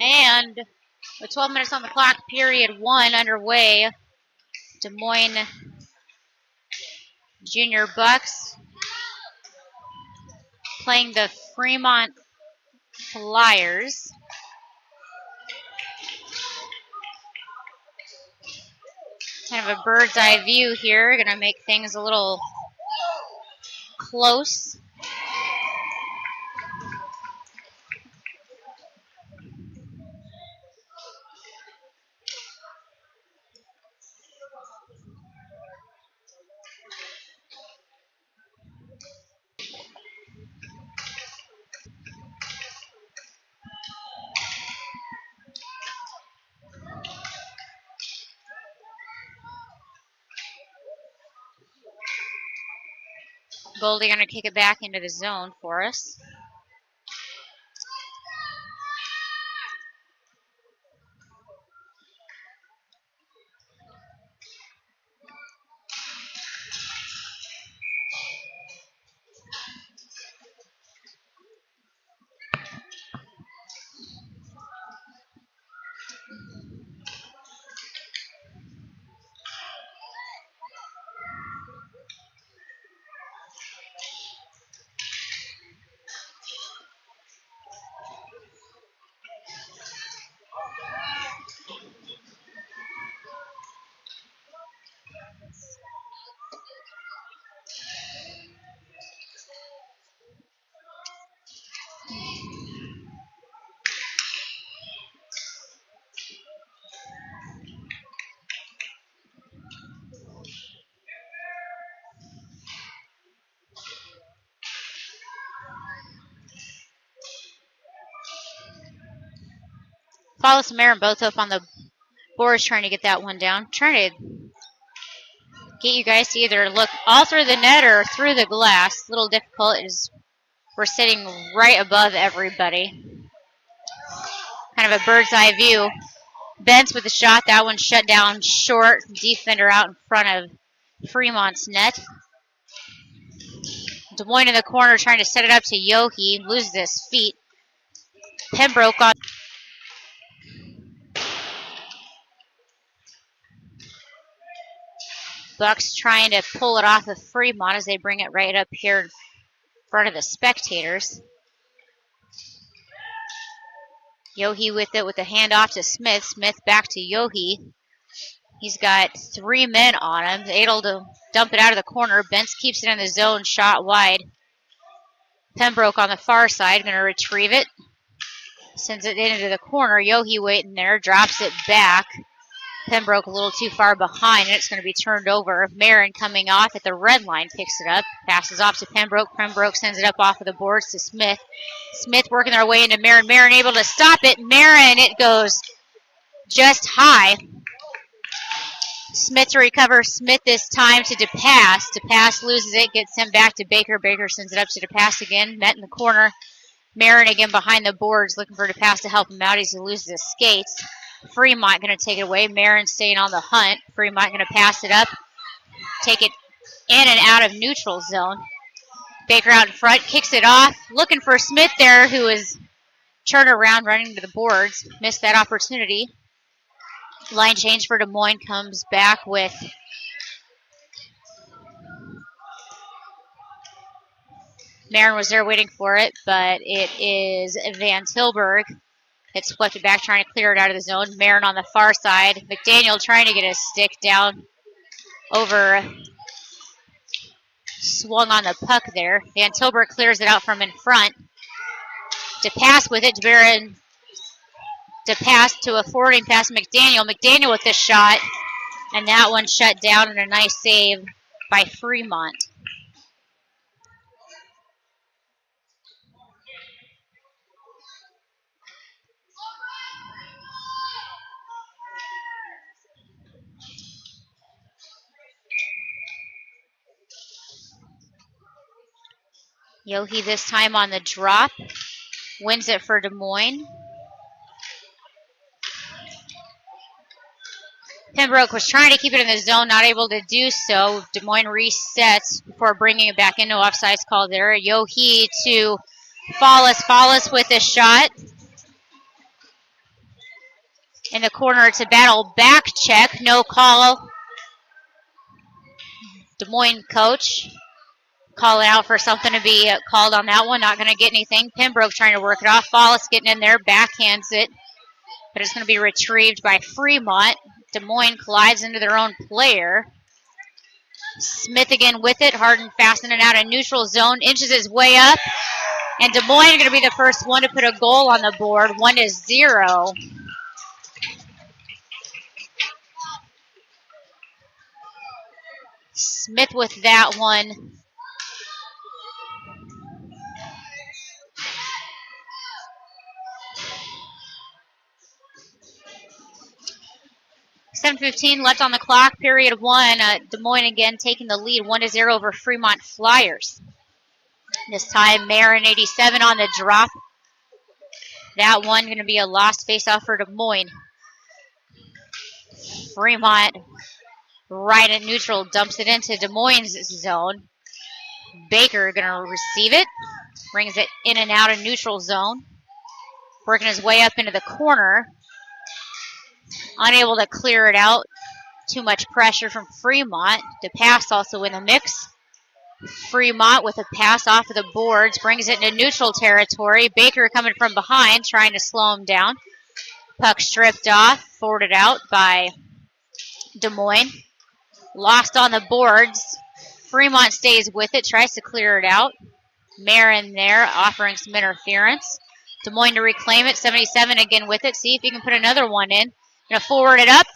And with 12 minutes on the clock, period 1 underway, Des Moines Junior Bucs playing the Fremont Flyers. Kind of a bird's eye view here. Going to make things a little close. Goldie going to kick it back into the zone for us. Follow Samara both up on the boards trying to get that one down. Trying to get you guys to either look all through the net or through the glass. A little difficult as we're sitting right above everybody. Kind of a bird's eye view. Bentz with the shot. That one shut down short. Defender out in front of Fremont's net. Des Moines in the corner trying to set it up to Yohe. Loses his feet. Pembroke on. Bucs trying to pull it off of Fremont as they bring it right up here in front of the spectators. Yohe with it with a handoff to Smith. Smith back to Yohe. He's got 3 men on him. Able to dump it out of the corner. Bentz keeps it in the zone, shot wide. Pembroke on the far side, going to retrieve it. Sends it into the corner. Yohe waiting there, drops it back. Pembroke a little too far behind, and it's going to be turned over. Marin coming off at the red line, picks it up. Passes off to Pembroke. Pembroke sends it up off of the boards to Smith. Smith working their way into Marin. Marin able to stop it. Marin, it goes just high. Smith to recover. Smith this time to DePass. DePass loses it, gets him back to Baker. Baker sends it up to DePass again. Met in the corner. Marin again behind the boards, looking for DePass to help him out. He loses his skates. Fremont going to take it away. Marin staying on the hunt. Fremont going to pass it up. Take it in and out of neutral zone. Baker out in front, kicks it off. Looking for Smith there, who is turned around running to the boards. Missed that opportunity. Line change for Des Moines comes back with Marin was there waiting for it, but it is Van Tilburg. It's flipped it back, trying to clear it out of the zone. Marin on the far side. McDaniel trying to get his stick down over. Swung on the puck there. Van Tilburg clears it out from in front. DePass with it. Marin DePass to a forwarding pass to McDaniel. McDaniel with the shot. And that one shut down and a nice save by Fremont. Yohe this time on the drop. Wins it for Des Moines. Pembroke was trying to keep it in the zone, not able to do so. Des Moines resets before bringing it back into offsides call there. Yohe to Fallis. Fallis with a shot. In the corner, it's a battle back check. No call. Des Moines coach calling out for something to be called on that one. Not going to get anything. Pembroke trying to work it off. Follis getting in there, backhands it. But it's going to be retrieved by Fremont. Des Moines collides into their own player. Smith again with it. Harden fastening out a neutral zone. Inches his way up. And Des Moines going to be the first one to put a goal on the board. 1-0. Smith with that one. .7:15 left on the clock, period one. Des Moines again taking the lead, 1-0 over Fremont Flyers. This time, Marin 87 on the drop. That one going to be a lost faceoff for Des Moines. Fremont right at neutral, dumps it into Des Moines' zone. Baker going to receive it, brings it in and out of neutral zone. Working his way up into the corner. Unable to clear it out. Too much pressure from Fremont. The pass also in the mix. Fremont with a pass off of the boards. Brings it into neutral territory. Baker coming from behind, trying to slow him down. Puck stripped off. Forwarded out by Des Moines. Lost on the boards. Fremont stays with it. Tries to clear it out. Marin there offering some interference. Des Moines to reclaim it. 77 again with it. See if he can put another one in. Going to forward it up.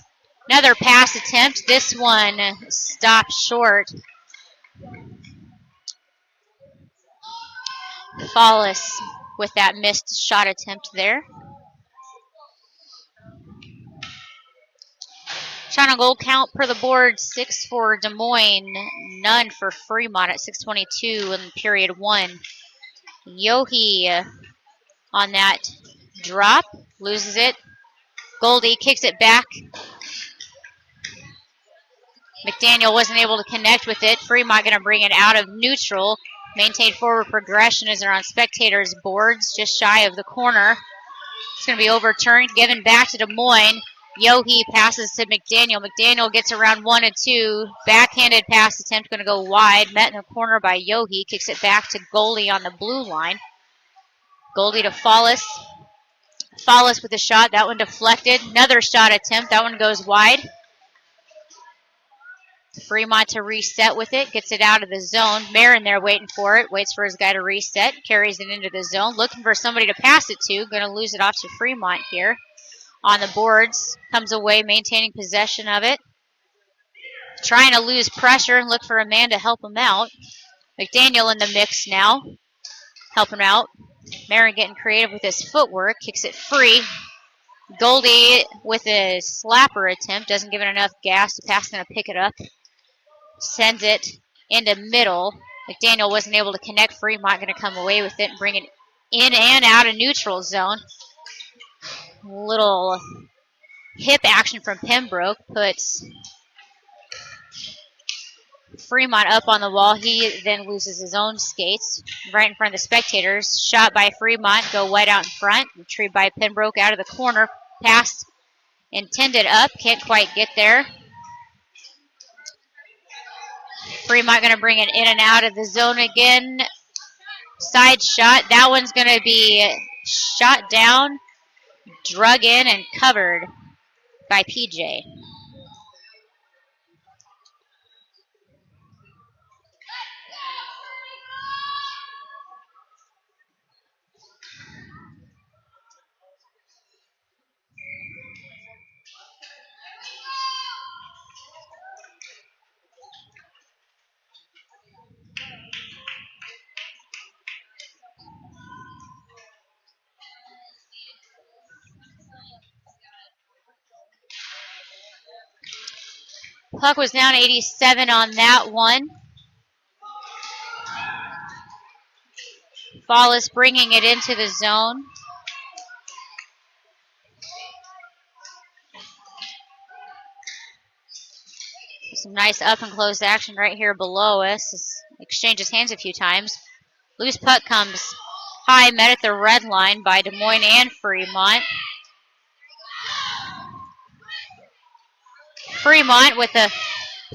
Another pass attempt. This one stopped short. Follis with that missed shot attempt there. Shot on goal count per the board, 6 for Des Moines, none for Fremont at 6:22 in period one. Yohe on that drop, loses it. Goldie kicks it back. McDaniel wasn't able to connect with it. Fremont going to bring it out of neutral. Maintain forward progression as they're on spectators' boards, just shy of the corner. It's going to be overturned, given back to Des Moines. Yohe passes to McDaniel. McDaniel gets around 1 and 2. Backhanded pass attempt going to go wide. Met in the corner by Yohe. Kicks it back to Goldie on the blue line. Goldie to Follis. Follis with a shot. That one deflected. Another shot attempt. That one goes wide. Fremont to reset with it. Gets it out of the zone. Marin there waiting for it. Waits for his guy to reset. Carries it into the zone. Looking for somebody to pass it to. Going to lose it off to Fremont here. On the boards. Comes away maintaining possession of it. Trying to lose pressure and look for a man to help him out. McDaniel in the mix now. Helping out. Marin getting creative with his footwork. Kicks it free. Goldie with a slapper attempt. Doesn't give it enough gas. The pass going to pick it up. Sends it into middle. McDaniel wasn't able to connect. Fremont going to come away with it and bring it in and out of neutral zone. Little hip action from Pembroke puts Fremont up on the wall. He then loses his own skates right in front of the spectators. Shot by Fremont, go wide out in front. Retrieved by Pembroke out of the corner. Pass intended up, can't quite get there. Fremont going to bring it in and out of the zone again. Side shot. That one's going to be shot down, drug in, and covered by PJ. Puck was down 87 on that one. Follis bringing it into the zone. Some nice up and close action right here below us. Exchanges hands a few times. Loose puck comes high, met at the red line by Des Moines and Fremont. Fremont with a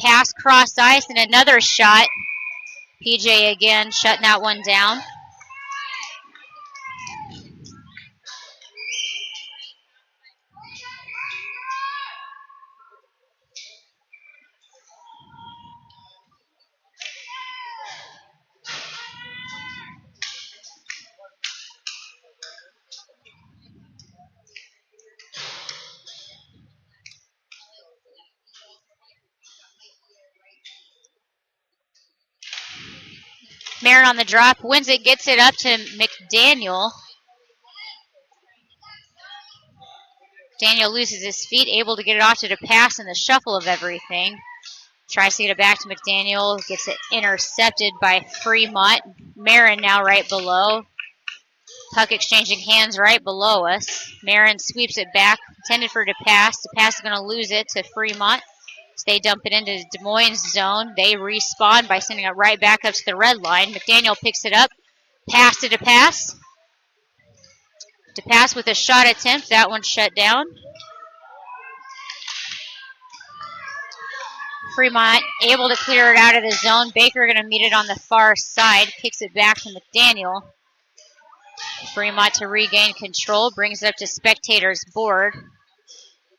pass cross ice and another shot. PJ again shutting that one down. Marin on the drop, wins it, gets it up to McDaniel. Daniel loses his feet, able to get it off to the pass in the shuffle of everything. Tries to get it back to McDaniel, gets it intercepted by Fremont. Marin now right below. Puck exchanging hands right below us. Marin sweeps it back, intended for DePass. DePass is going to lose it to Fremont. So they dump it into Des Moines' zone. They respawn by sending it right back up to the red line. McDaniel picks it up. Pass to DePass. DePass with a shot attempt. That one shut down. Fremont able to clear it out of the zone. Baker going to meet it on the far side. Kicks it back to McDaniel. Fremont to regain control. Brings it up to spectators' board.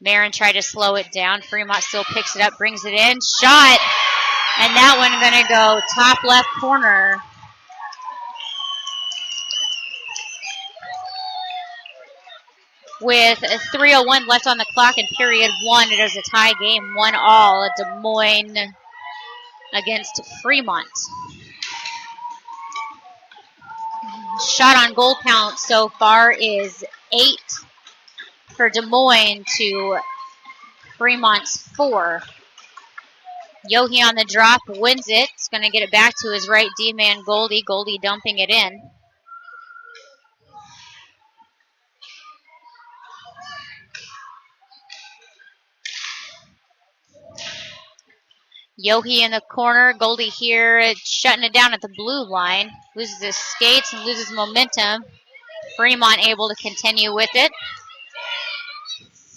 Marin tried to slow it down. Fremont still picks it up, brings it in. Shot! And that one going to go top left corner. With 3:01 left on the clock in period one, it is a tie game, 1-1, Des Moines against Fremont. Shot on goal count so far is 8 for Des Moines to Fremont's 4. Yohe on the drop, wins it. It's going to get it back to his right D-man Goldie. Goldie dumping it in. Yohe in the corner. Goldie here shutting it down at the blue line. Loses his skates and loses momentum. Fremont able to continue with it.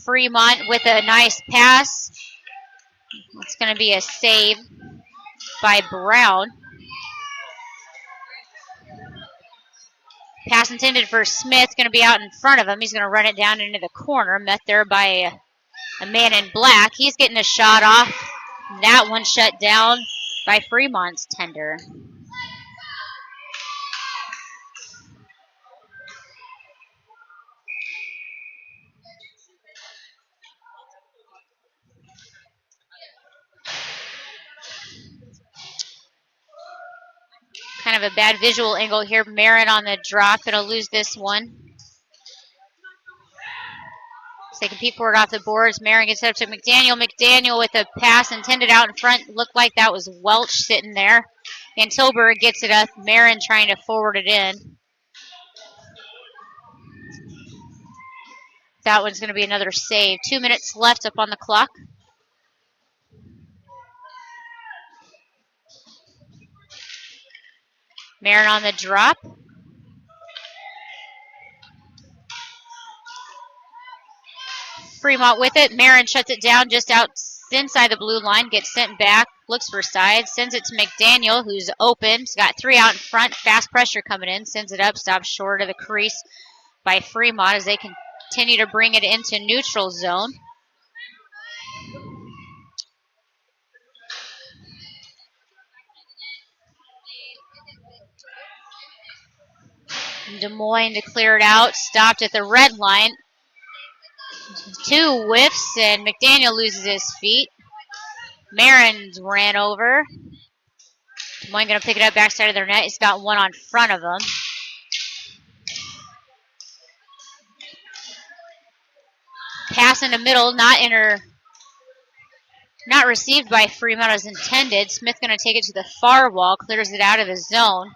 Fremont with a nice pass. It's going to be a save by Brown. Pass intended for Smith, going to be out in front of him. He's going to run it down into the corner, met there by a man in black. He's getting a shot off. That one shut down by Fremont's tender. Kind of a bad visual angle here. Marin on the drop. Going to lose this one. So they compete for it off the boards. Marin gets it up to McDaniel. McDaniel with a pass intended out in front. Looked like that was Welch sitting there. And Tilburg gets it up. Marin trying to forward it in. That one's going to be another save. 2 minutes left up on the clock. Marin on the drop. Fremont with it. Marin shuts it down just out inside the blue line. Gets sent back. Looks for sides. Sends it to McDaniel, who's open. He's got 3 out in front. Fast pressure coming in. Sends it up. Stops short of the crease by Fremont as they continue to bring it into neutral zone. Des Moines to clear it out. Stopped at the red line. 2 whiffs, and McDaniel loses his feet. Marin's ran over. Des Moines going to pick it up backside of their net. He's got one on front of him. Pass in the middle, not received by Fremont as intended. Smith going to take it to the far wall, clears it out of the zone.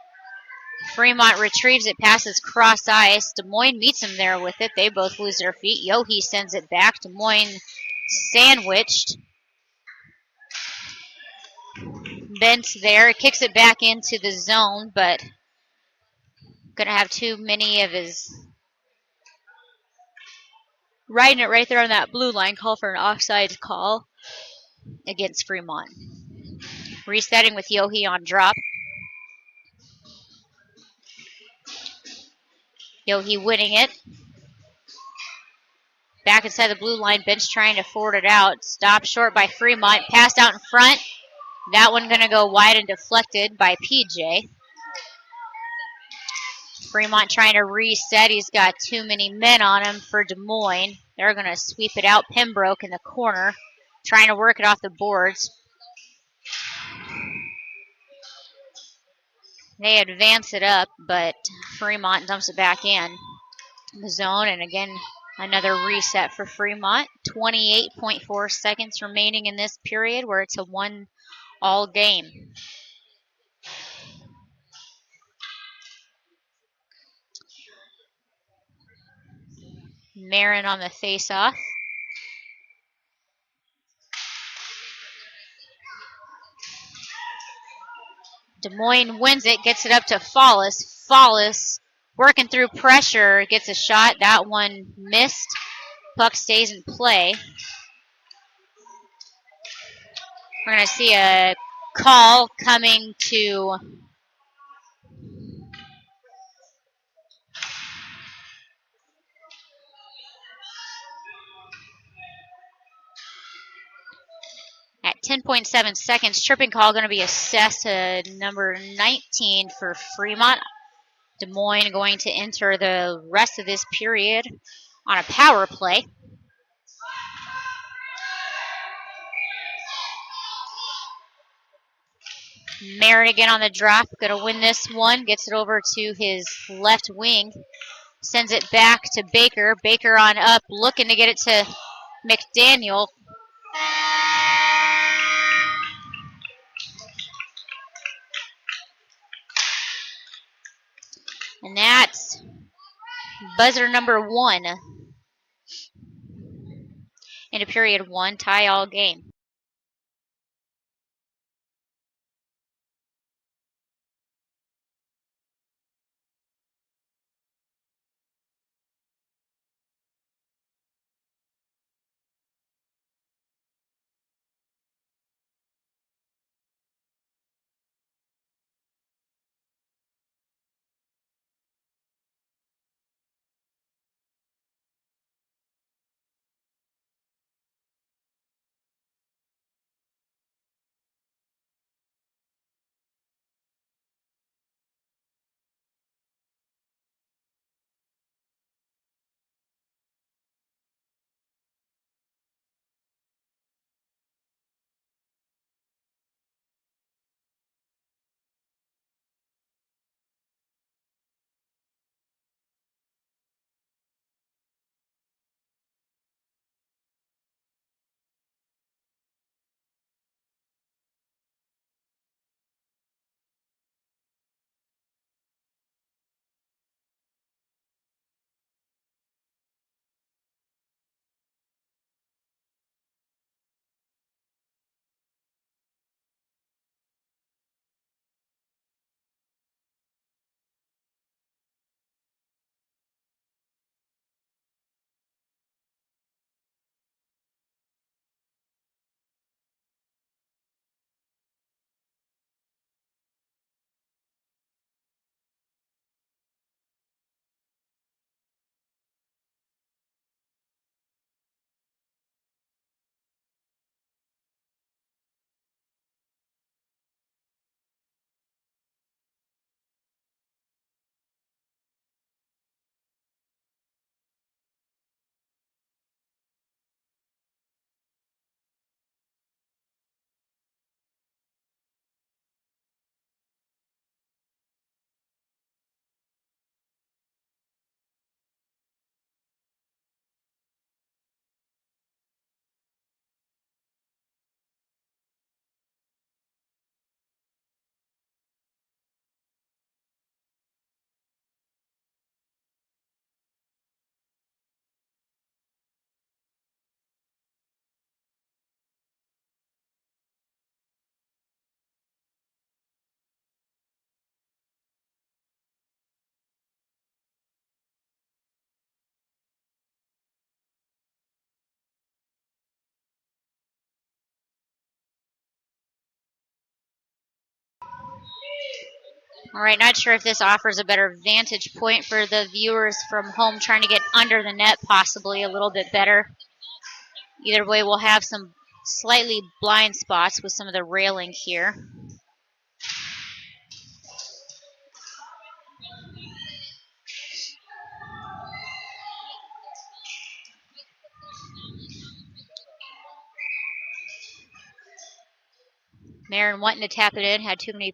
Fremont retrieves it, passes cross ice. Des Moines meets him there with it. They both lose their feet. Yohe sends it back. Des Moines sandwiched. Bent's there, kicks it back into the zone, but gonna have too many of his riding it right there on that blue line. Call for an offside call. against Fremont. Resetting with Yohi on drop. Yohi winning it. Back inside the blue line, bench trying to forward it out. Stopped short by Fremont. Passed out in front. That one going to go wide and deflected by PJ. Fremont trying to reset. He's got too many men on him for Des Moines. They're going to sweep it out. Pembroke in the corner, trying to work it off the boards. They advance it up, but Fremont dumps it back in the zone. And again, another reset for Fremont. 28.4 seconds remaining in this period where it's a 1-all game. Marin on the face-off. Des Moines wins it, gets it up to Follis. Follis working through pressure, gets a shot. That one missed. Puck stays in play. We're going to see a call coming to at 10.7 seconds. Tripping call going to be assessed to number 19 for Fremont. Des Moines going to enter the rest of this period on a power play. Marin again on the drop, going to win this one. Gets it over to his left wing. Sends it back to Baker. Baker on up, looking to get it to McDaniel. And that's buzzer number 1 into period 1, tie all game. All right, not sure if this offers a better vantage point for the viewers from home trying to get under the net, possibly a little bit better. Either way, we'll have some slightly blind spots with some of the railing here. Marin wanting to tap it in, had too many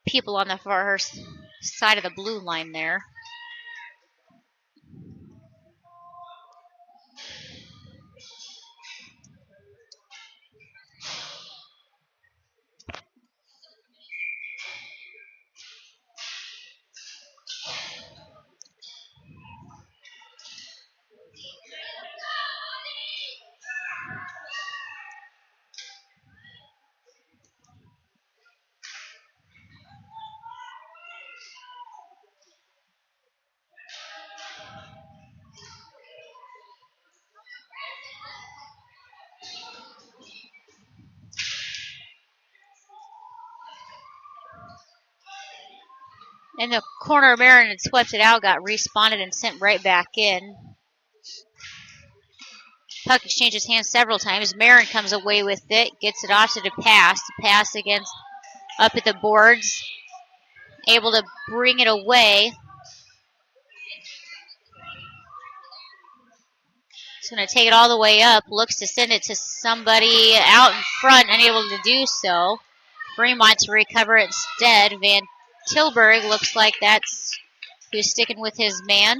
people on the far side of the blue line there. In the corner, Marin had swept it out, got respawned and sent right back in. Puck exchanges hands several times. Marin comes away with it, gets it off to the pass. The pass against up at the boards, able to bring it away. He's going to take it all the way up, looks to send it to somebody out in front, unable to do so. Fremont to recover it instead. Van Tilburg looks like that's who's sticking with his man.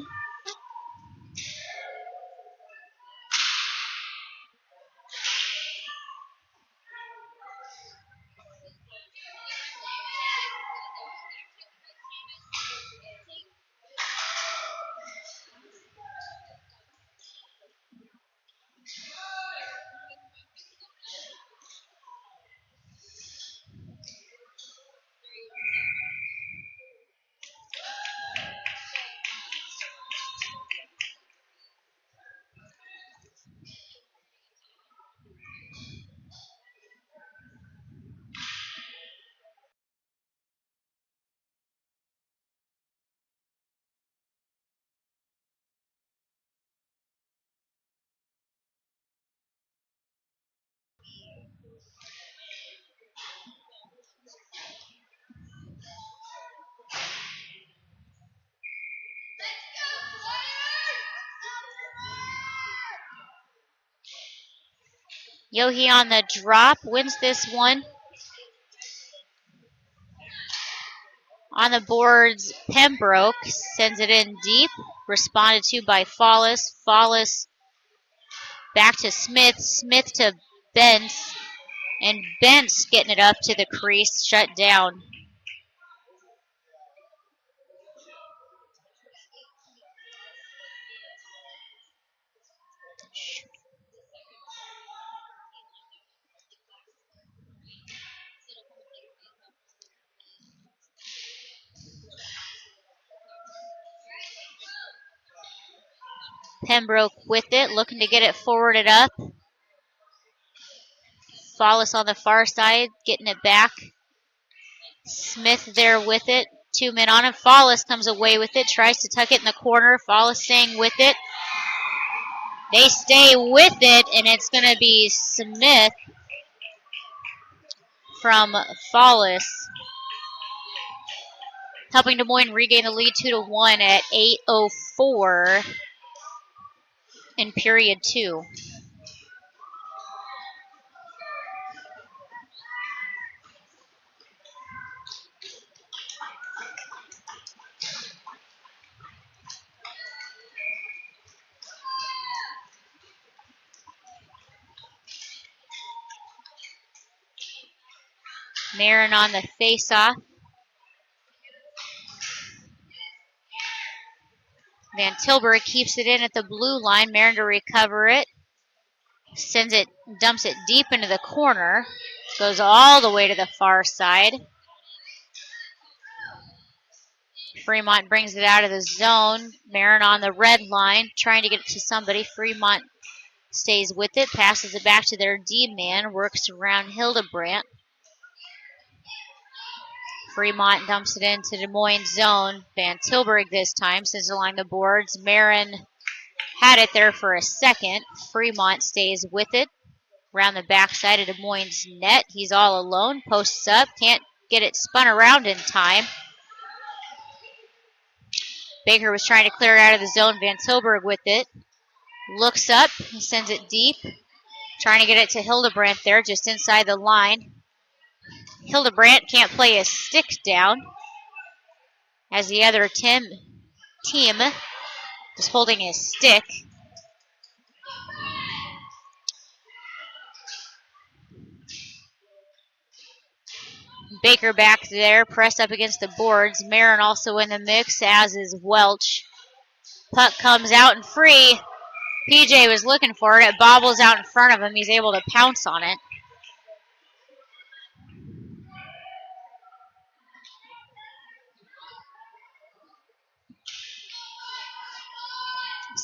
Yohi on the drop, wins this one. On the boards, Pembroke sends it in deep, responded to by Follis. Follis back to Smith, Smith to Bentz, and Bentz getting it up to the crease, shut down. Pembroke with it, looking to get it forwarded up. Follis on the far side, getting it back. Smith there with it. 2 men on him. Follis comes away with it, tries to tuck it in the corner. Follis staying with it. They stay with it, and it's going to be Smith from Follis, helping Des Moines regain the lead 2-1 at 8:04 in period 2. Marin on the face-off. Van Tilburg keeps it in at the blue line. Marin to recover it. Sends it, dumps it deep into the corner. Goes all the way to the far side. Fremont brings it out of the zone. Marin on the red line, trying to get it to somebody. Fremont stays with it, passes it back to their D man, works around Hildebrandt. Fremont dumps it into Des Moines zone. Van Tilburg this time sends it along the boards. Marin had it there for a second. Fremont stays with it. Around the backside of Des Moines' net. He's all alone. Posts up. Can't get it spun around in time. Baker was trying to clear it out of the zone. Van Tilburg with it. Looks up. He sends it deep. Trying to get it to Hildebrandt there just inside the line. Hildebrandt can't play his stick down as the other team is holding his stick. Baker back there, pressed up against the boards. Marin also in the mix, as is Welch. Puck comes out and free. PJ was looking for it. It bobbles out in front of him. He's able to pounce on it.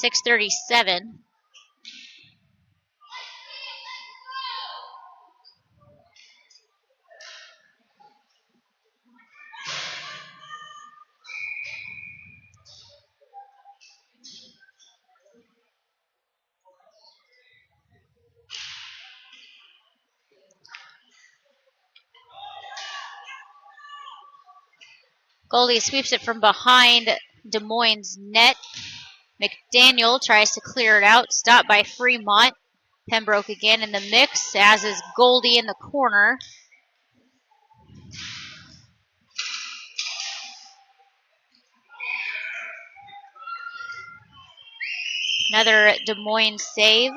.637. Goldie sweeps it from behind Des Moines' net. McDaniel tries to clear it out. Stopped by Fremont. Pembroke again in the mix, as is Goldie in the corner. Another Des Moines save.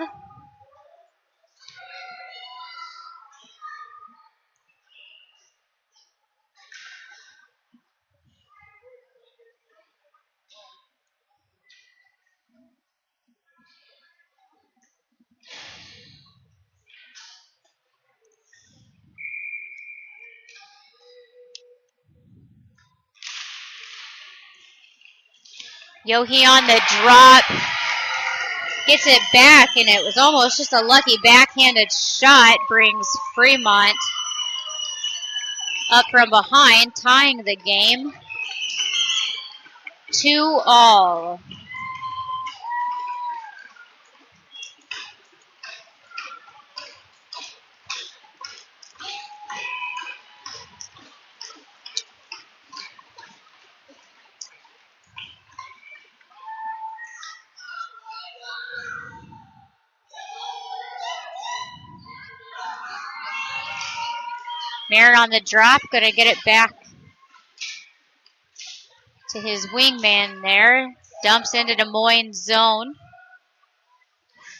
Yohe on the drop. Gets it back, and it was almost just a lucky backhanded shot. Brings Fremont up from behind, tying the game 2-2. Marin on the drop, going to get it back to his wingman there. Dumps into Des Moines zone.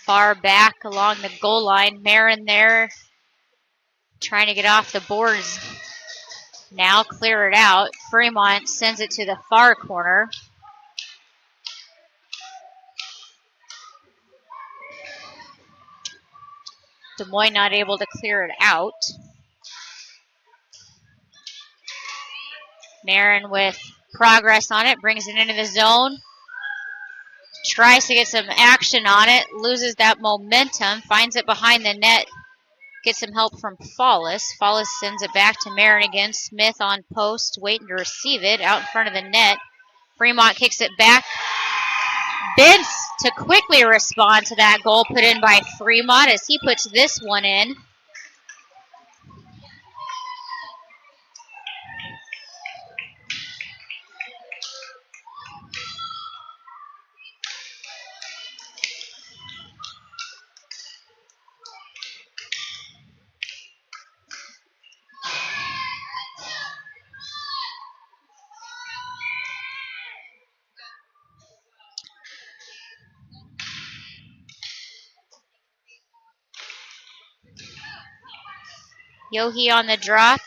Far back along the goal line. Marin there trying to get off the boards. Now clear it out. Fremont sends it to the far corner. Des Moines not able to clear it out. Marin with progress on it, brings it into the zone. Tries to get some action on it, loses that momentum, finds it behind the net, gets some help from Follis. Follis sends it back to Marin again. Smith on post, waiting to receive it out in front of the net. Fremont kicks it back. Bentz to quickly respond to that goal put in by Fremont as he puts this one in. Yohe on the drop.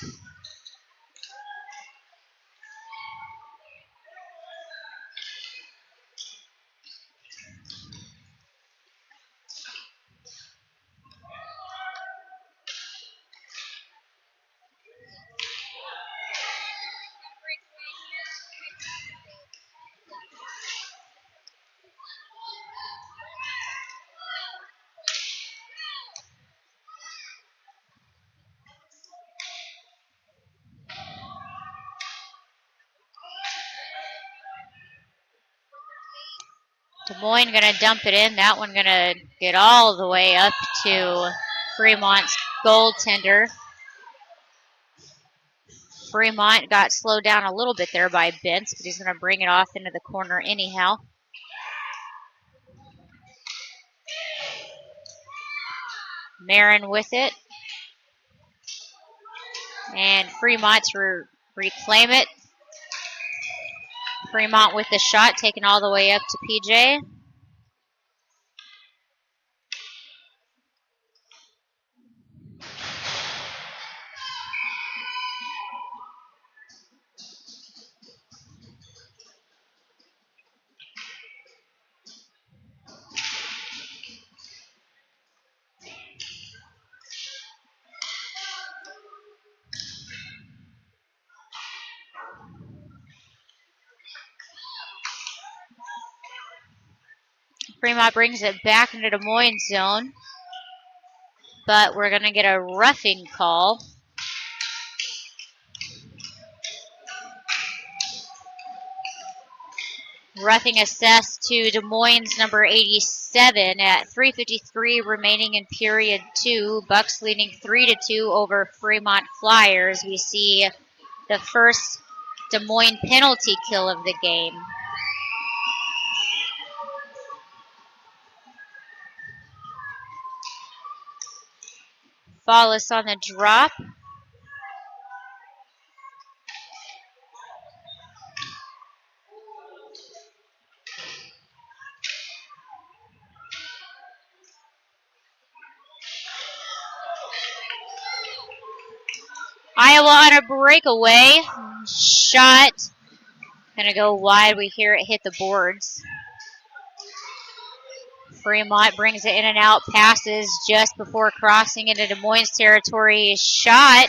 Des Moines going to dump it in. That one going to get all the way up to Fremont's goaltender. Fremont got slowed down a little bit there by Bentz, but he's going to bring it off into the corner anyhow. Marin with it. And Fremont to reclaim it. Fremont with the shot, taken all the way up to PJ. Fremont brings it back into Des Moines zone, but we're going to get a roughing call. Roughing assessed to Des Moines number 87 at 3:53 remaining in period 2. Bucks leading 3-2 over Fremont Flyers. We see the first Des Moines penalty kill of the game. Follis on the drop. Iowa on a breakaway. Shot. Gonna go wide. We hear it hit the boards. Fremont brings it in and out, passes just before crossing into Des Moines territory. Shot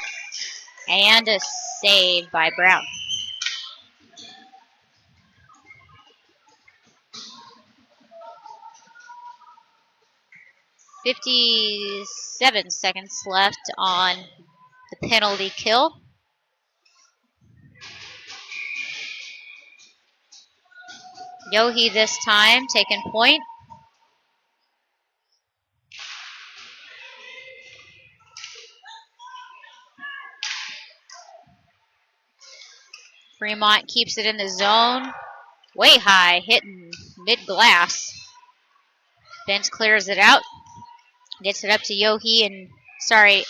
and a save by Brown. .57 seconds left on the penalty kill. Yohe this time taking point. Fremont keeps it in the zone. Way high, hitting mid-glass. Bentz clears it out. Gets it up to Yohe and,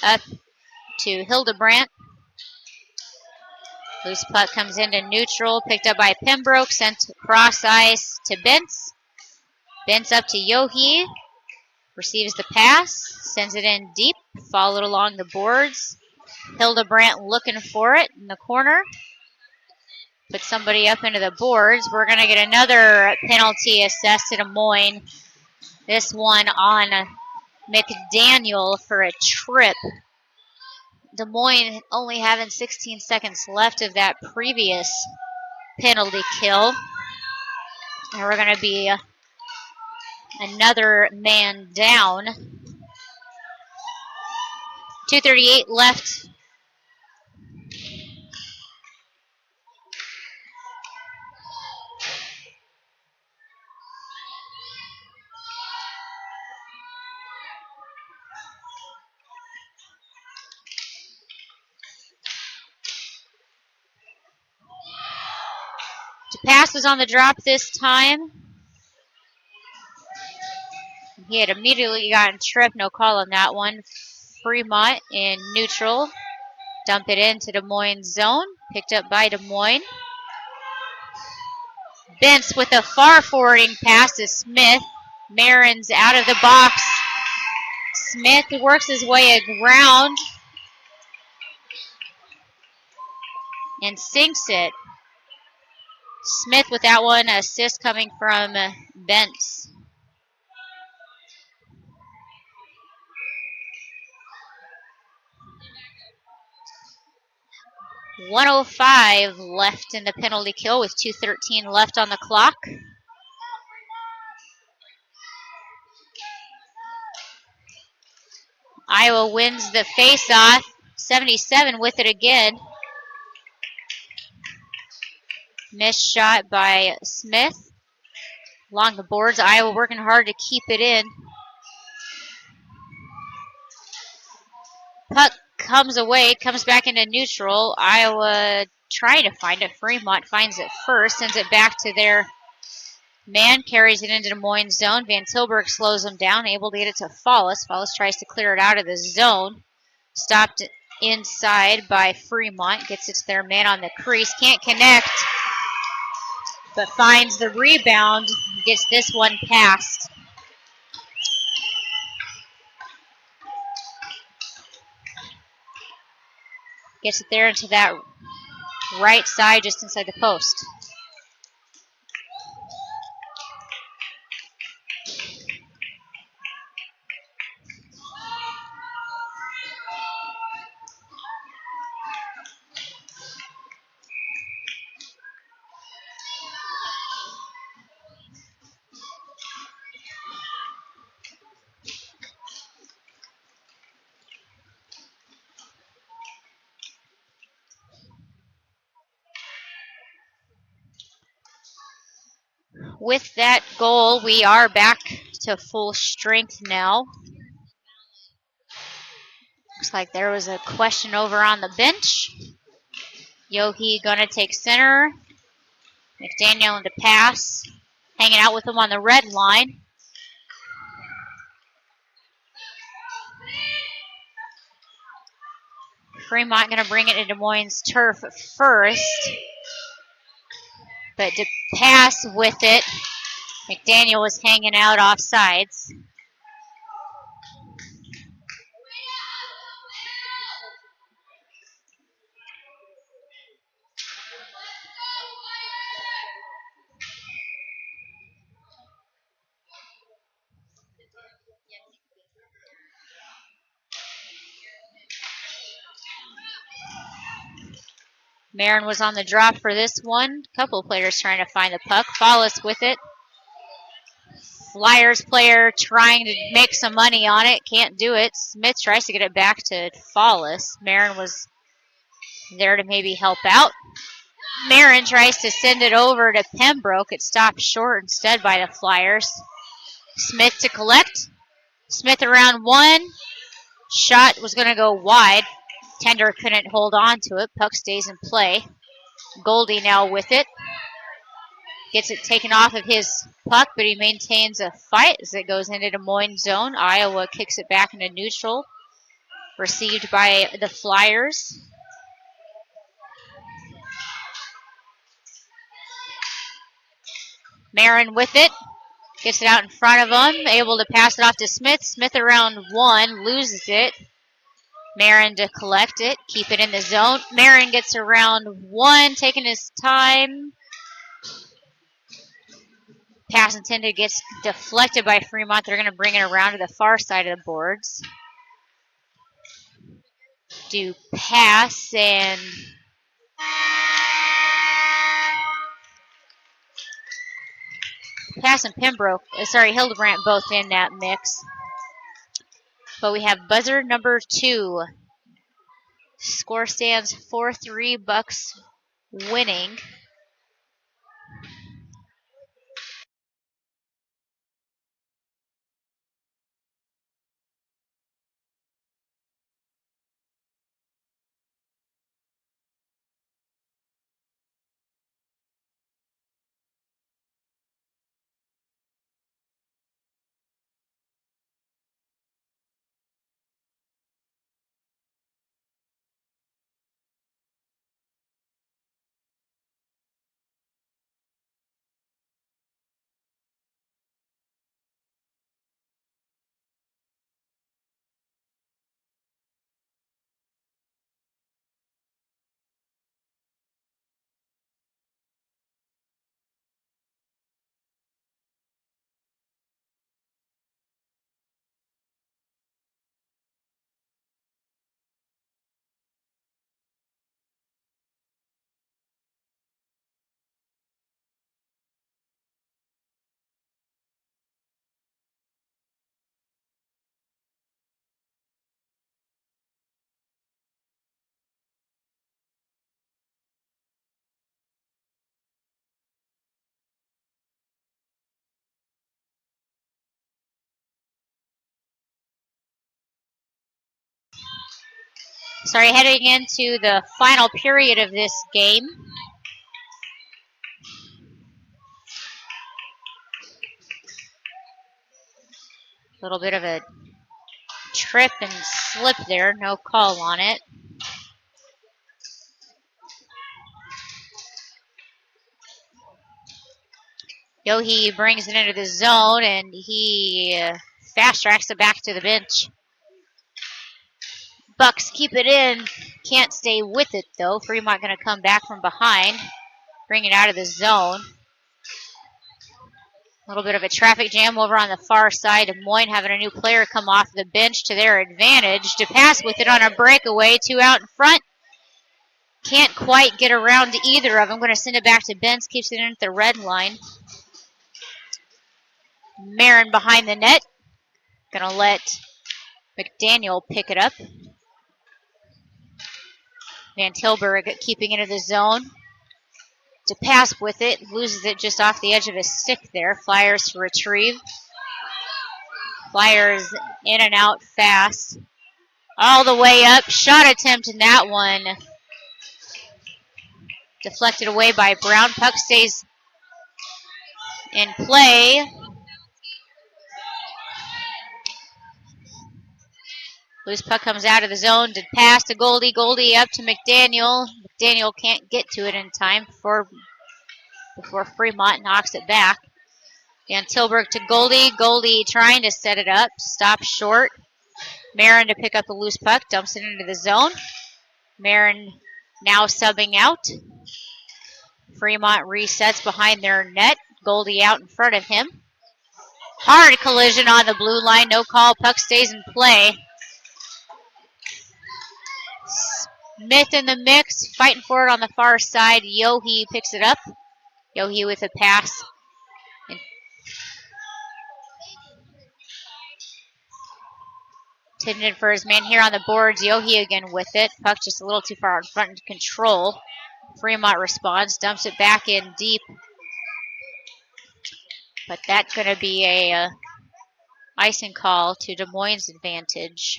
up to Hildebrandt. Loose puck comes into neutral, picked up by Pembroke, sent across ice to Bentz. Bentz up to Yohe. Receives the pass, sends it in deep, followed along the boards. Hildebrandt looking for it in the corner. Put somebody up into the boards. We're going to get another penalty assessed to Des Moines. This one on McDaniel for a trip. Des Moines only having 16 seconds left of that previous penalty kill. And we're going to be another man down. 2:38 left. Pass was on the drop this time. He had immediately gotten tripped. No call on that one. Fremont in neutral. Dump it into Des Moines zone. Picked up by Des Moines. Bentz with a far forwarding pass to Smith. Marin's out of the box. Smith works his way around and sinks it. Smith with that one, assist coming from Bentz. .105 left in the penalty kill with 2:13 left on the clock. Iowa wins the face-off. 77 with it again. Missed shot by Smith. Along the boards, Iowa working hard to keep it in. Puck comes away, comes back into neutral. Iowa trying to find it. Fremont finds it first, sends it back to their man, carries it into Des Moines' zone. Van Tilburg slows him down, able to get it to Fallis. Fallis tries to clear it out of the zone. Stopped inside by Fremont, gets it to their man on the crease. Can't connect, but finds the rebound, gets this one past. Gets it there into that right side, just inside the post. With that goal, we are back to full strength now. Looks like there was a question over on the bench. Yohe gonna take center. McDaniel into pass. Hanging out with him on the red line. Fremont gonna bring it to Des Moines' turf first. But to pass with it, McDaniel was hanging out off sides. Marin was on the drop for this one. A couple of players trying to find the puck. Fallis with it. Flyers player trying to make some money on it. Can't do it. Smith tries to get it back to Fallis. Marin was there to maybe help out. Marin tries to send it over to Pembroke. It stopped short instead by the Flyers. Smith to collect. Smith around one. Shot was going to go wide. Tender couldn't hold on to it. Puck stays in play. Goldie now with it. Gets it taken off of his puck, but he maintains a fight as it goes into Des Moines' zone. Iowa kicks it back into neutral. Received by the Flyers. Marin with it. Gets it out in front of him. Able to pass it off to Smith. Smith around one. Loses it. Marin to collect it. Keep it in the zone. Marin gets around one. Taking his time. Pass intended gets deflected by Fremont. They're going to bring it around to the far side of the boards. Do pass and Pembroke, Hildebrandt both in that mix. But we have buzzer number 2. Score stands 4-3 Bucs winning. Sorry, heading into the final period of this game. A little bit of a trip and slip there, no call on it. Yohe brings it into the zone, and he fast tracks it back to the bench. Bucs keep it in. Can't stay with it, though. Fremont going to come back from behind, bring it out of the zone. A little bit of a traffic jam over on the far side. Des Moines having a new player come off the bench to their advantage. To pass with it on a breakaway. 2 out in front. Can't quite get around to either of them. Going to send it back to Benz. Keeps it in at the red line. Marin behind the net. Going to let McDaniel pick it up. Van Tilburg keeping it in the zone. To pass with it. Loses it just off the edge of his stick there. Flyers to retrieve. Flyers in and out fast. All the way up. Shot attempt in that one. Deflected away by Brown. Puck stays in play. Loose puck comes out of the zone to pass to Goldie. Goldie up to McDaniel. McDaniel can't get to it in time before Fremont knocks it back. Van Tilburg to Goldie. Goldie trying to set it up. Stop short. Marin to pick up the loose puck. Dumps it into the zone. Marin now subbing out. Fremont resets behind their net. Goldie out in front of him. Hard collision on the blue line. No call. Puck stays in play. Smith in the mix, fighting for it on the far side. Yohe picks it up. Yohe with a pass. Intended for his man here on the boards. Yohe again with it. Puck just a little too far in front and control. Fremont responds, dumps it back in deep. But that's going to be a icing call to Des Moines' advantage.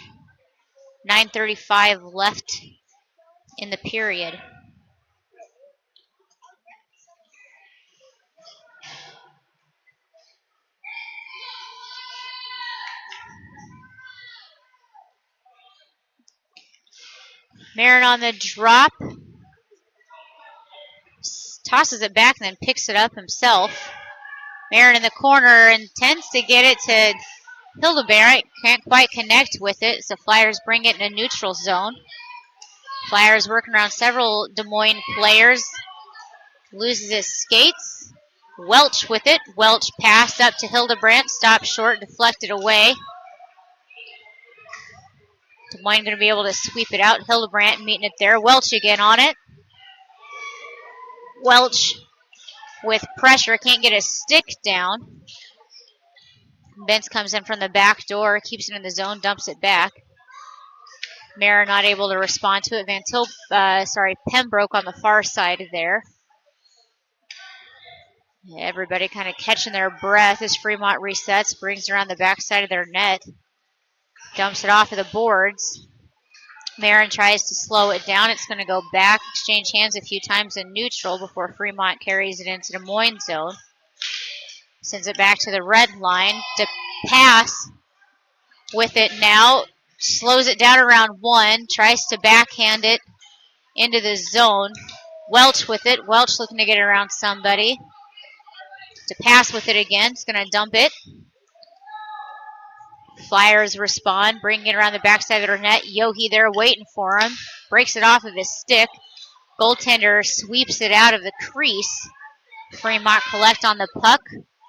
9:35 left in the period. Marin on the drop. Tosses it back and then picks it up himself. Marin in the corner intends to get it to Hildebrandt. Can't quite connect with it, so Flyers bring it in a neutral zone. Flyers working around several Des Moines players. Loses his skates. Welch with it. Welch passed up to Hildebrandt. Stopped short, deflected away. Des Moines going to be able to sweep it out. Hildebrandt meeting it there. Welch again on it. Welch with pressure. Can't get his stick down. Benz comes in from the back door. Keeps it in the zone. Dumps it back. Marin not able to respond to it. Pembroke on the far side there. Everybody kind of catching their breath as Fremont resets. Brings around the backside of their net. Dumps it off of the boards. Marin tries to slow it down. It's going to go back, exchange hands a few times in neutral before Fremont carries it into Des Moines zone. Sends it back to the red line. To pass with it now. Slows it down around 1. Tries to backhand it into the zone. Welch with it. Welch looking to get it around somebody. To pass with it again. It's going to dump it. Flyers respond, bringing it around the backside of their net. Yohe there waiting for him. Breaks it off of his stick. Goaltender sweeps it out of the crease. Fremont collect on the puck.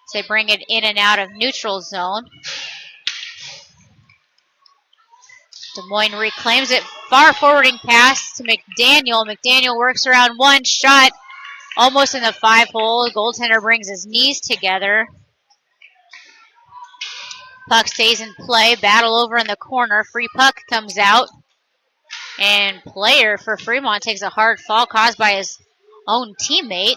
So they bring it in and out of neutral zone. Des Moines reclaims it. Far forwarding pass to McDaniel. McDaniel works around 1 shot. Almost in the 5-hole. The goaltender brings his knees together. Puck stays in play. Battle over in the corner. Free puck comes out. And player for Fremont takes a hard fall caused by his own teammate.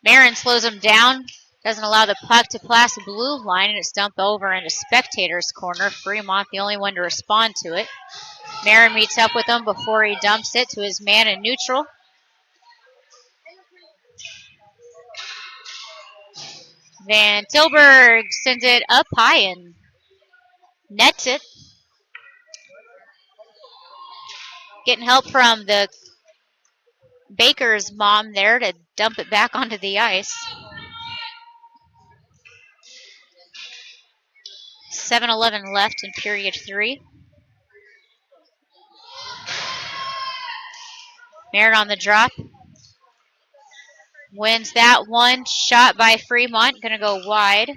Marin slows him down. Doesn't allow the puck to pass the blue line. And it's dumped over into spectator's corner. Fremont the only one to respond to it. Marin meets up with him before he dumps it to his man in neutral. Van Tilburg sends it up high and nets it. Getting help from the Baker's mom there to dump it back onto the ice. 7:11 left in period 3. Marin on the drop. Wins that one. Shot by Fremont. Going to go wide.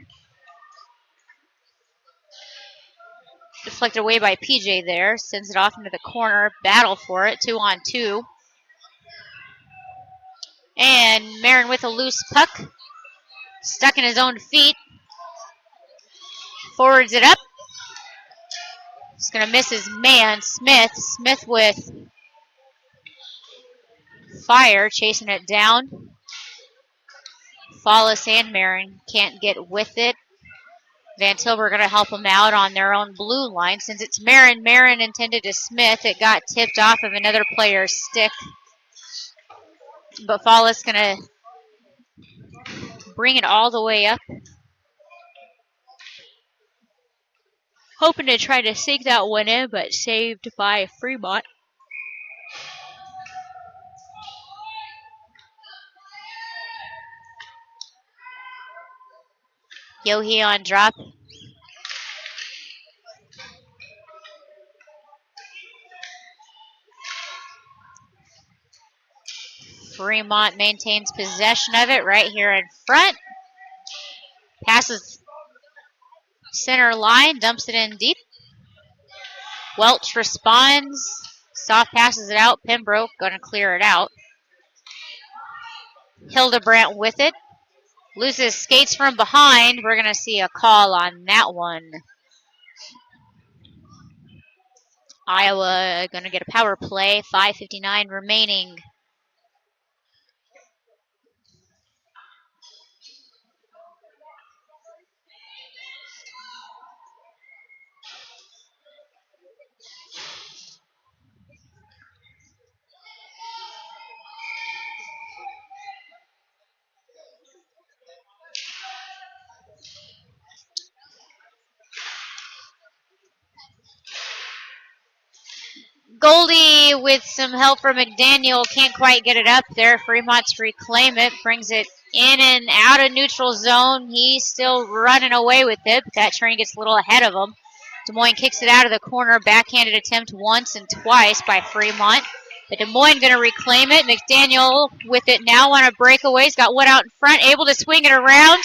Deflected away by PJ there. Sends it off into the corner. Battle for it. 2-on-2. And Marin with a loose puck. Stuck in his own feet. Forwards it up. He's going to miss his man, Smith. Smith with fire, chasing it down. Follis and Marin can't get with it. Van Tilburg going to help them out on their own blue line. Since it's Marin, Marin intended to Smith. It got tipped off of another player's stick. But Follis going to bring it all the way up. Hoping to try to sink that one in, but saved by Fremont. Yohe on drop. Fremont maintains possession of it right here in front. Passes center line, dumps it in deep. Welch responds. Soft passes it out. Pembroke going to clear it out. Hildebrandt with it. Loses skates from behind. We're going to see a call on that one. Iowa going to get a power play. 5:59 remaining. Goldie with some help from McDaniel can't quite get it up there. Fremont's reclaim it, brings it in and out of neutral zone. He's still running away with it, but that train gets a little ahead of him. Des Moines kicks it out of the corner. Backhanded attempt once and twice by Fremont. But Des Moines going to reclaim it. McDaniel with it now on a breakaway. He's got one out in front, able to swing it around.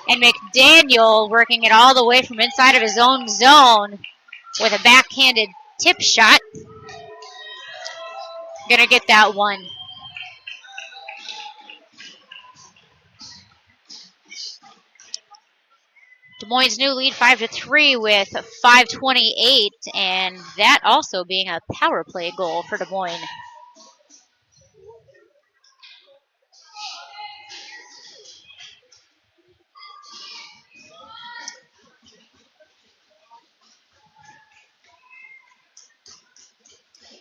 And McDaniel working it all the way from inside of his own zone with a backhanded tip shot. Gonna get that one. Des Moines' new lead 5-3 with 5:28, and that also being a power play goal for Des Moines.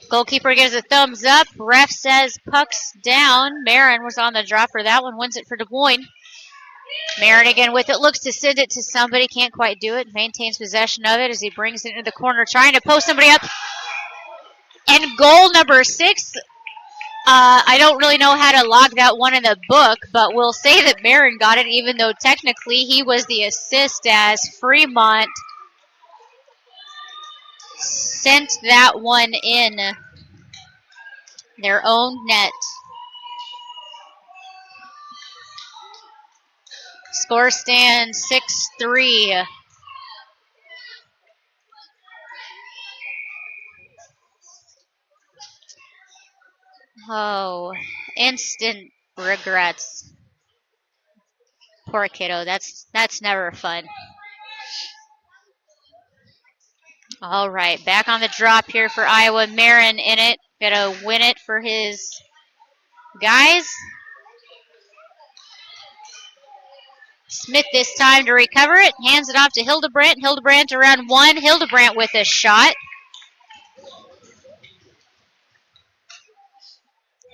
Goalkeeper gives a thumbs up. Ref says puck's down. Marin was on the drop for that one. Wins it for Des Moines. Marin again with it. Looks to send it to somebody. Can't quite do it. Maintains possession of it as he brings it into the corner. Trying to post somebody up. And goal number 6. I don't really know how to log that one in the book, but we'll say that Marin got it, even though technically he was the assist as Fremont sent that one in their own net. Score stands 6-3. Oh, instant regrets. Poor kiddo. That's never fun. All right, back on the drop here for Iowa. Marin in it. Gonna win it for his guys. Smith this time to recover it. Hands it off to Hildebrandt. Hildebrandt around one. Hildebrandt with a shot.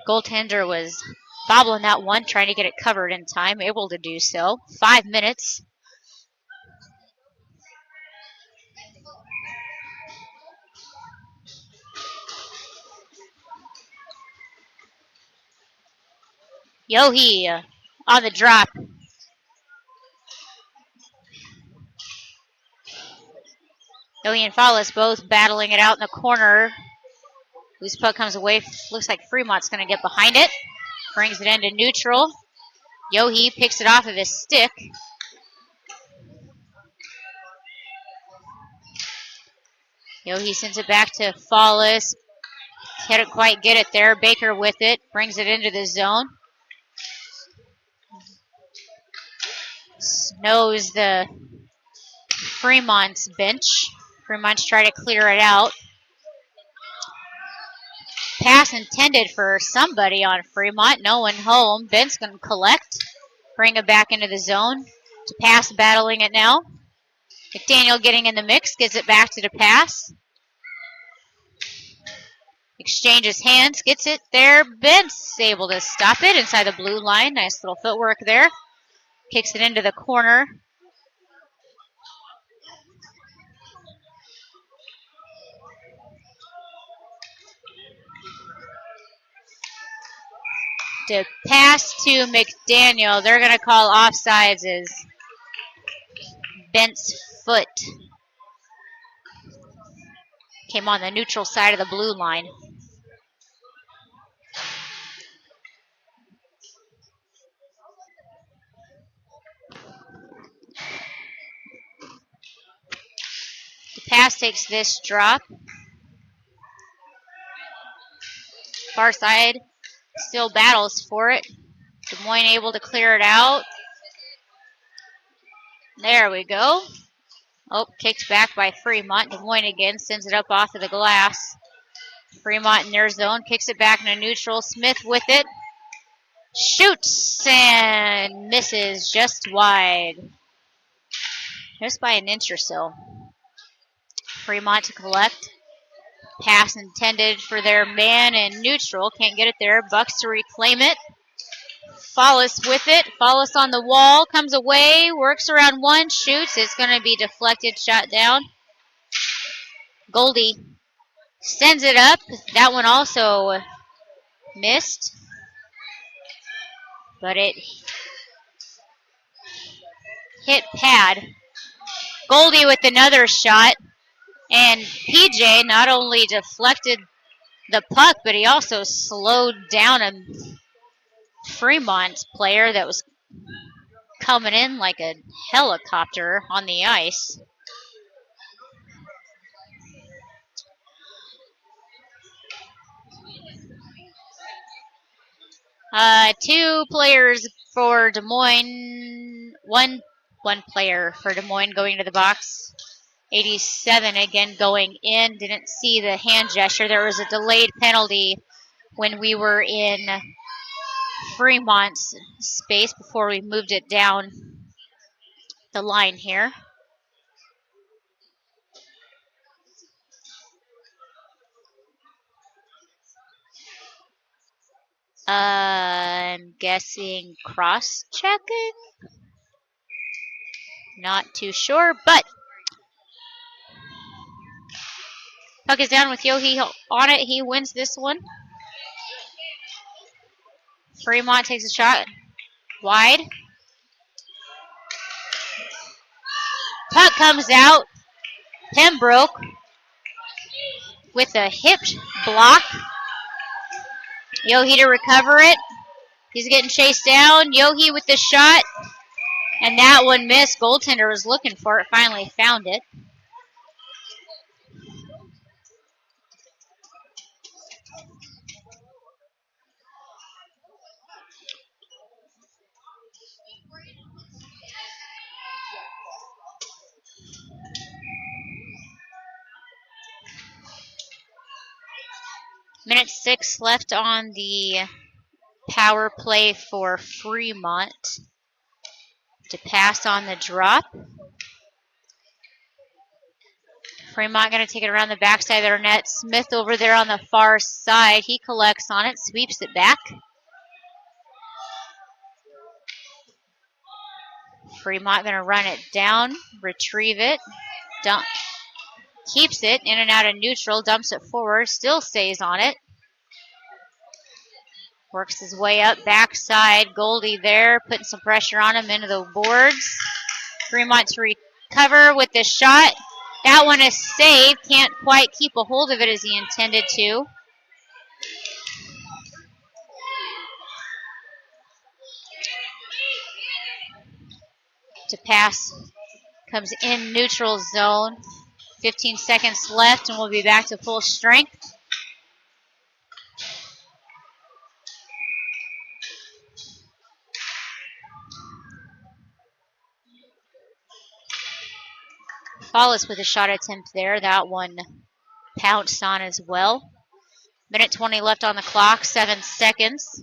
Goaltender was bobbling that one, trying to get it covered in time, able to do so. 5 minutes. Yohe on the drop. Yohe and Fallis both battling it out in the corner. Loose puck comes away. Looks like Fremont's going to get behind it. Brings it into neutral. Yohe picks it off of his stick. Yohe sends it back to Fallis. Can't quite get it there. Baker with it. Brings it into the zone. Snows the Fremont's bench. Fremont's trying to clear it out. Pass intended for somebody on Fremont. No one home. Bent's going to collect. Bring it back into the zone. To pass, battling it now. McDaniel getting in the mix. Gives it back to the pass. Exchanges hands. Gets it there. Bent's able to stop it inside the blue line. Nice little footwork there. Kicks it into the corner. To pass to McDaniel. They're going to call offsides as Bent's foot came on the neutral side of the blue line. The pass takes this drop. Far side still battles for it. Des Moines able to clear it out. There we go. Oh, kicked back by Fremont. Des Moines again sends it up off of the glass. Fremont in their zone. Kicks it back into neutral. Smith with it. Shoots and misses just wide. Just by an inch or so. Fremont to collect. Pass intended for their man in neutral. Can't get it there. Bucks to reclaim it. Fallis with it. Fallis on the wall. Comes away. Works around one. Shoots. It's going to be deflected. Shot down. Goldie sends it up. That one also missed. But it hit pad. Goldie with another shot. And PJ not only deflected the puck, but he also slowed down a Fremont player that was coming in like a helicopter on the ice. Two players for Des Moines. One player for Des Moines going to the box. 87 again going in. Didn't see the hand gesture. There was a delayed penalty when we were in Fremont's space before we moved it down the line here. I'm guessing cross-checking? Not too sure, but puck is down with Yohe on it. He wins this one. Fremont takes a shot. Wide. Puck comes out. Pembroke with a hip block. Yohe to recover it. He's getting chased down. Yohe with the shot. And that one missed. Goaltender was looking for it. Finally found it. Minute 6 left on the power play for Fremont. To pass on the drop. Fremont going to take it around the backside of their net. Smith over there on the far side. He collects on it, sweeps it back. Fremont going to run it down, retrieve it, keeps it in and out of neutral, dumps it forward, still stays on it. Works his way up backside. Goldie there, putting some pressure on him into the boards. Fremont to recover with the shot. That one is saved. Can't quite keep a hold of it as he intended to. To pass comes in neutral zone. 15 seconds left and we'll be back to full strength. Follis with a shot attempt there. That one pounced on as well. Minute 20 left on the clock, 7 seconds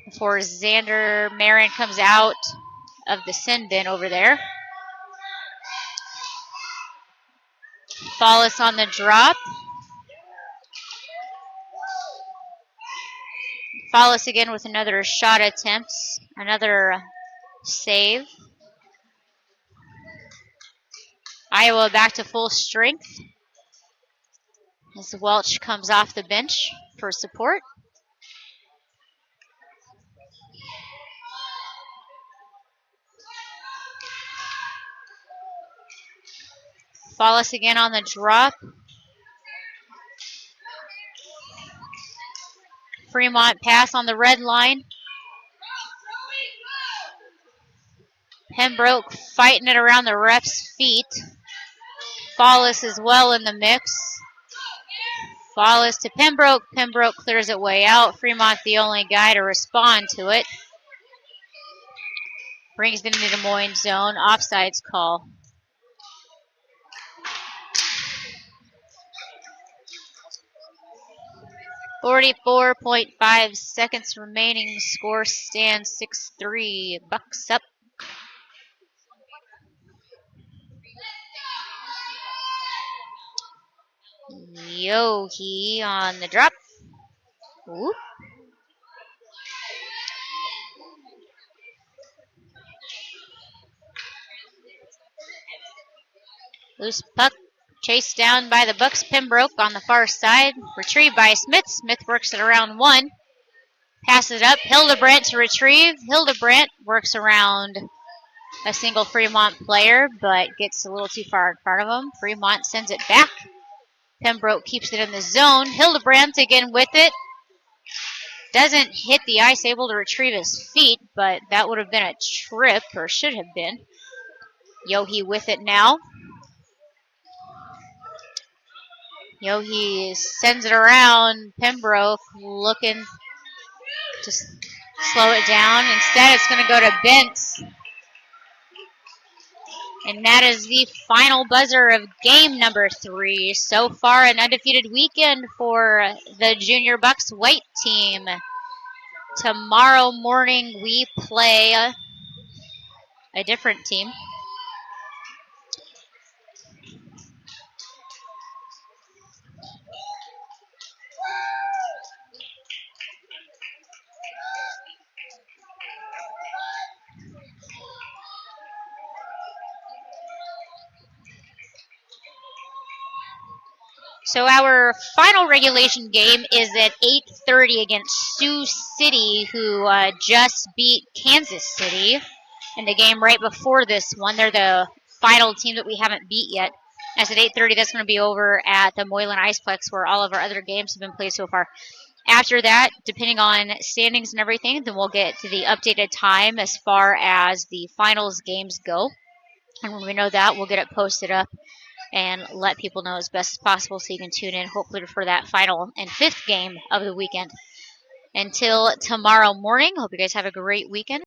before Xander Marin comes out of the sin bin over there. Follis on the drop. Follis again with another shot attempt, another save. Iowa back to full strength as Welch comes off the bench for support. Follis again on the drop. Fremont pass on the red line. Pembroke fighting it around the ref's feet. Follis is well in the mix. Follis to Pembroke. Pembroke clears it way out. Fremont the only guy to respond to it. Brings it into the Des Moines zone. Offsides call. .5 seconds remaining. Score stands 6-3. Bucks up. Yohe on the drop. Ooh. Loose puck chased down by the Bucks. Pembroke on the far side. Retrieved by Smith. Smith works it around one. Passes it up. Hildebrandt to retrieve. Hildebrandt works around a single Fremont player, but gets a little too far in front of him. Fremont sends it back. Pembroke keeps it in the zone. Hildebrandt again with it. Doesn't hit the ice, able to retrieve his feet, but that would have been a trip, or should have been. Yohe with it now. Yohe sends it around. Pembroke looking to slow it down. Instead, it's going to go to Bentz. And that is the final buzzer of game number 3. So far, an undefeated weekend for the Junior Bucs White team. Tomorrow morning, we play a different team. So our final regulation game is at 8:30 against Sioux City, who just beat Kansas City in the game right before this one. They're the final team that we haven't beat yet. As at 8:30, that's going to be over at the Moylan Iceplex, where all of our other games have been played so far. After that, depending on standings and everything, then we'll get to the updated time as far as the finals games go. And when we know that, we'll get it posted up and let people know as best as possible so you can tune in, hopefully, for that final and 5th game of the weekend. Until tomorrow morning, hope you guys have a great weekend.